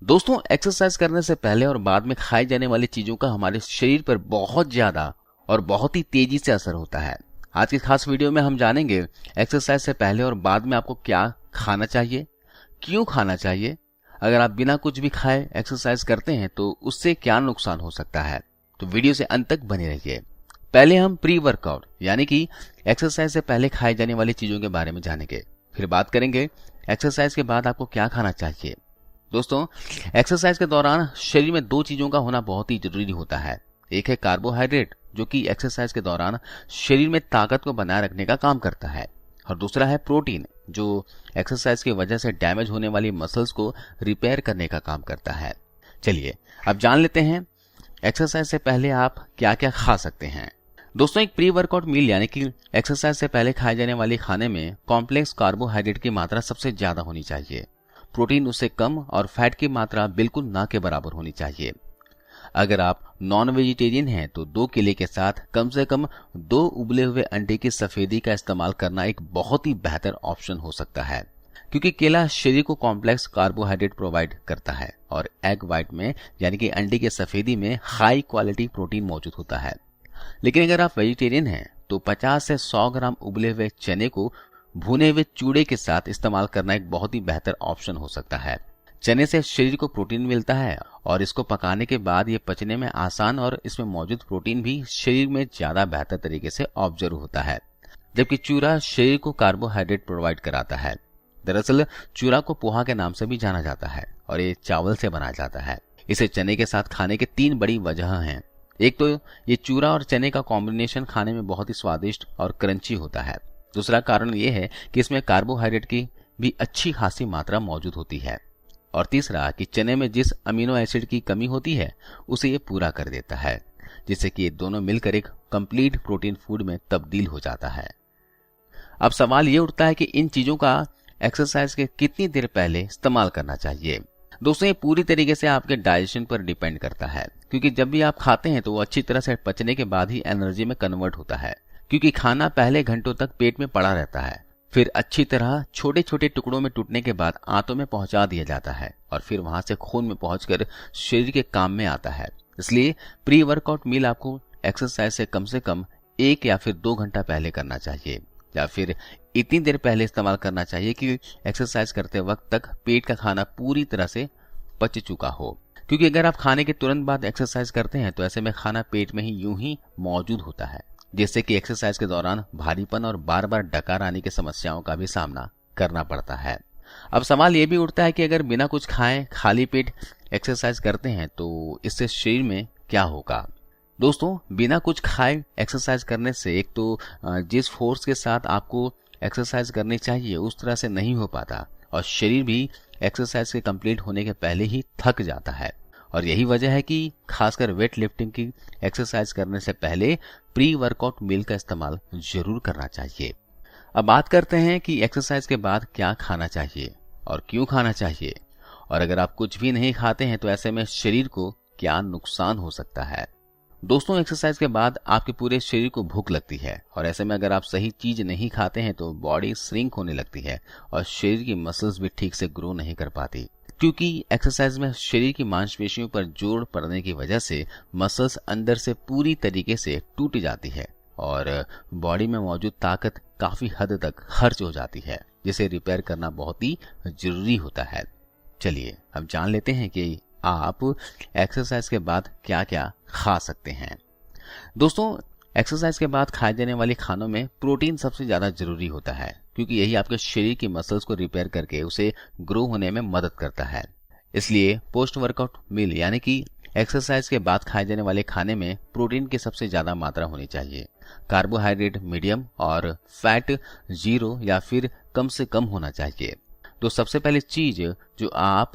दोस्तों, एक्सरसाइज करने से पहले और बाद में खाई जाने वाली चीजों का हमारे शरीर पर बहुत ज्यादा और बहुत ही तेजी से असर होता है। आज की खास वीडियो में हम जानेंगे एक्सरसाइज से पहले और बाद में आपको क्या खाना चाहिए, क्यों खाना चाहिए, अगर आप बिना कुछ भी खाए एक्सरसाइज करते हैं तो उससे क्या नुकसान हो सकता है। तो वीडियो से अंत तक बने रहिए। पहले हम प्री वर्कआउट यानी कि एक्सरसाइज से पहले खाई जाने वाली चीजों के बारे में जानेंगे, फिर बात करेंगे एक्सरसाइज के बाद आपको क्या खाना चाहिए। दोस्तों, एक्सरसाइज के दौरान शरीर में दो चीजों का होना बहुत ही जरूरी होता है। एक है कार्बोहाइड्रेट, जो कि एक्सरसाइज के दौरान शरीर में ताकत को बनाए रखने का काम करता है, और दूसरा है प्रोटीन, जो एक्सरसाइज की वजह से डैमेज होने वाली मसल्स को रिपेयर करने का काम करता है। चलिए अब जान लेते हैं एक्सरसाइज से पहले आप क्या क्या खा सकते हैं। दोस्तों, एक प्री वर्कआउट मील यानी कि एक्सरसाइज से पहले खाए जाने वाले खाने में कॉम्प्लेक्स कार्बोहाइड्रेट की मात्रा सबसे ज्यादा होनी चाहिए, प्रोटीन उससे कम और फैट की मात्रा बिल्कुल ना के बराबर होनी चाहिए। अगर आप नॉन वेजिटेरियन हैं तो 2 केले के साथ कम से कम 2 उबले हुए अंडे की सफेदी का इस्तेमाल करना एक बहुत ही बेहतर ऑप्शन हो सकता है, क्योंकि केला शरीर को कॉम्प्लेक्स कार्बोहाइड्रेट प्रोवाइड करता है और एग व्हाइट में यानी कि अंडे की सफेदी में हाई क्वालिटी प्रोटीन मौजूद होता है। लेकिन अगर आप वेजिटेरियन हैं तो 50 से 100 ग्राम उबले हुए चने को भुने हुए चूड़े के साथ इस्तेमाल करना एक बहुत ही बेहतर ऑप्शन हो सकता है। चने से शरीर को प्रोटीन मिलता है और इसको पकाने के बाद ये पचने में आसान और इसमें मौजूद प्रोटीन भी शरीर में ज्यादा बेहतर तरीके से ऑब्जर्व होता है, जबकि चूरा शरीर को कार्बोहाइड्रेट प्रोवाइड कराता है। दरअसल चूरा को पोहा के नाम से भी जाना जाता है और ये चावल से बनाया जाता है। इसे चने के साथ खाने के 3 बड़ी वजह हैं। एक तो ये चूरा और चने का कॉम्बिनेशन खाने में बहुत ही स्वादिष्ट और क्रंची होता है। दूसरा कारण यह है कि इसमें कार्बोहाइड्रेट की भी अच्छी खासी मात्रा मौजूद होती है, और तीसरा कि चने में जिस अमीनो एसिड की कमी होती है उसे ये पूरा कर देता है, जिससे कि ये दोनों मिलकर एक कंप्लीट प्रोटीन फूड में तब्दील हो जाता है। अब सवाल ये उठता है कि इन चीजों का एक्सरसाइज के कितनी देर पहले इस्तेमाल करना चाहिए। दोस्तों, ये पूरी तरीके से आपके डाइजेशन पर डिपेंड करता है, क्योंकि जब भी आप खाते हैं तो वो अच्छी तरह से पचने के बाद ही एनर्जी में कन्वर्ट होता है, क्योंकि खाना पहले घंटों तक पेट में पड़ा रहता है, फिर अच्छी तरह छोटे छोटे टुकड़ों में टूटने के बाद आंतों में पहुंचा दिया जाता है और फिर वहां से खून में पहुंचकर शरीर के काम में आता है। इसलिए प्री वर्कआउट मील आपको एक्सरसाइज से कम 1 या फिर 2 घंटा पहले करना चाहिए, या फिर इतनी देर पहले इस्तेमाल करना चाहिए कि एक्सरसाइज करते वक्त तक पेट का खाना पूरी तरह से पच चुका हो, क्योंकि अगर आप खाने के तुरंत बाद एक्सरसाइज करते हैं तो ऐसे में खाना पेट में ही यूं ही मौजूद होता है, जिससे कि एक्सरसाइज के दौरान भारीपन और बार बार डकार आने की समस्याओं का भी सामना करना पड़ता है। अब सवाल यह भी उठता है कि अगर बिना कुछ खाए खाली पेट एक्सरसाइज करते हैं तो इससे शरीर में क्या होगा। दोस्तों, बिना कुछ खाए एक्सरसाइज करने से एक तो जिस फोर्स के साथ आपको एक्सरसाइज करनी चाहिए उस तरह से नहीं हो पाता, और शरीर भी एक्सरसाइज के कंप्लीट होने के पहले ही थक जाता है। और यही वजह है कि खासकर वेट लिफ्टिंग की एक्सरसाइज करने से पहले प्री वर्कआउट मील का इस्तेमाल जरूर करना चाहिए। अब बात करते हैं कि एक्सरसाइज के बाद क्या खाना चाहिए और क्यों खाना चाहिए, और अगर आप कुछ भी नहीं खाते हैं तो ऐसे में शरीर को क्या नुकसान हो सकता है। दोस्तों, एक्सरसाइज के बाद आपके पूरे शरीर को भूख लगती है, और ऐसे में अगर आप सही चीज नहीं खाते हैं तो बॉडी श्रिंक होने लगती है और शरीर की मसल्स भी ठीक से ग्रो नहीं कर पाती, क्योंकि एक्सरसाइज में शरीर की मांसपेशियों पर जोर पड़ने की वजह से मसल्स अंदर से पूरी तरीके से टूट जाती है और बॉडी में मौजूद ताकत काफी हद तक खर्च हो जाती है, जिसे रिपेयर करना बहुत ही जरूरी होता है। चलिए अब जान लेते हैं कि आप एक्सरसाइज के बाद क्या क्या खा सकते हैं। दोस्तों, एक्सरसाइज के बाद खाए जाने वाले खानों में प्रोटीन सबसे ज्यादा जरूरी होता है, क्योंकि यही आपके शरीर की मसल्स को रिपेयर करके उसे ग्रो होने में मदद करता है। इसलिए पोस्ट वर्कआउट मील यानी कि एक्सरसाइज के बाद खाए जाने वाले खाने में प्रोटीन की सबसे ज्यादा मात्रा होनी चाहिए, कार्बोहाइड्रेट मीडियम और फैट 0 या फिर कम से कम होना चाहिए। तो सबसे पहली चीज जो आप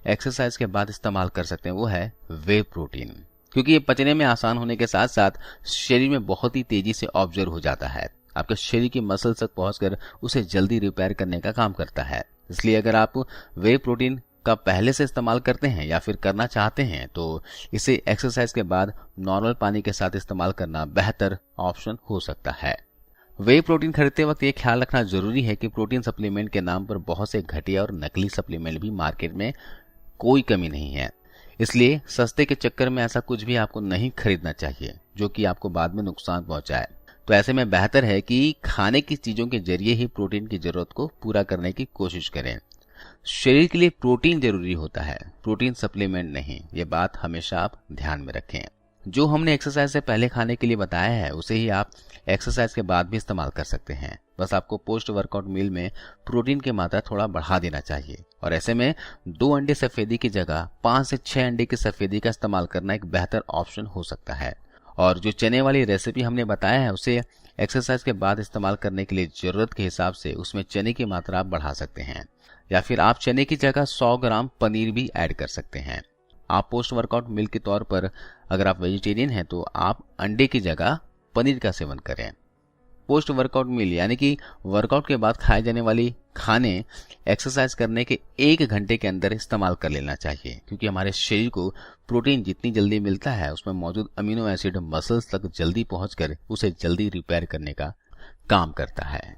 एक्सरसाइज के बाद इस्तेमाल कर सकते हैं वो है वे प्रोटीन, क्योंकि ये पचने में आसान होने के साथ साथ शरीर में बहुत ही तेजी से ऑब्जर्व हो जाता है, आपके शरीर की मसल तक पहुंचकर उसे जल्दी रिपेयर करने का काम करता है। इसलिए अगर आप वे प्रोटीन का पहले से इस्तेमाल करते हैं या फिर करना चाहते हैं तो इसे एक्सरसाइज के बाद नॉर्मल पानी के साथ इस्तेमाल करना बेहतर ऑप्शन हो सकता है। वे प्रोटीन खरीदते वक्त ये ख्याल रखना जरूरी है कि प्रोटीन सप्लीमेंट के नाम पर बहुत से घटिया और नकली सप्लीमेंट भी मार्केट में कोई कमी नहीं है। इसलिए सस्ते के चक्कर में ऐसा कुछ भी आपको नहीं खरीदना चाहिए जो कि आपको बाद में नुकसान पहुंचाए। तो ऐसे में बेहतर है कि खाने की चीजों के जरिए ही प्रोटीन की जरूरत को पूरा करने की कोशिश करें। शरीर के लिए प्रोटीन जरूरी होता है, प्रोटीन सप्लीमेंट नहीं। ये बात हमेशा आप ध्यान में रखें। जो हमने एक्सरसाइज से पहले खाने के लिए बताया है उसे ही आप एक्सरसाइज के बाद भी इस्तेमाल कर सकते हैं। बस आपको पोस्ट वर्कआउट मील में प्रोटीन की मात्रा थोड़ा बढ़ा देना चाहिए और ऐसे में 2 अंडे सफेदी की जगह 5 से 6 अंडे की सफेदी का इस्तेमाल करना एक बेहतर ऑप्शन हो सकता है। और जो चने वाली रेसिपी हमने बताया है उसे एक्सरसाइज के बाद इस्तेमाल करने के लिए जरूरत के हिसाब से उसमें चने की मात्रा आप बढ़ा सकते हैं, या फिर आप चने की जगह 100 ग्राम पनीर भी ऐड कर सकते हैं। आप पोस्ट वर्कआउट मील के तौर पर अगर आप वेजिटेरियन हैं तो आप अंडे की जगह पनीर का सेवन करें। पोस्ट वर्कआउट मील यानी कि वर्कआउट के बाद खाए जाने वाली खाने एक्सरसाइज करने के 1 घंटे के अंदर इस्तेमाल कर लेना चाहिए, क्योंकि हमारे शरीर को प्रोटीन जितनी जल्दी मिलता है उसमें मौजूद अमीनो एसिड मसल्स तक जल्दी पहुंचकर उसे जल्दी रिपेयर करने का काम करता है।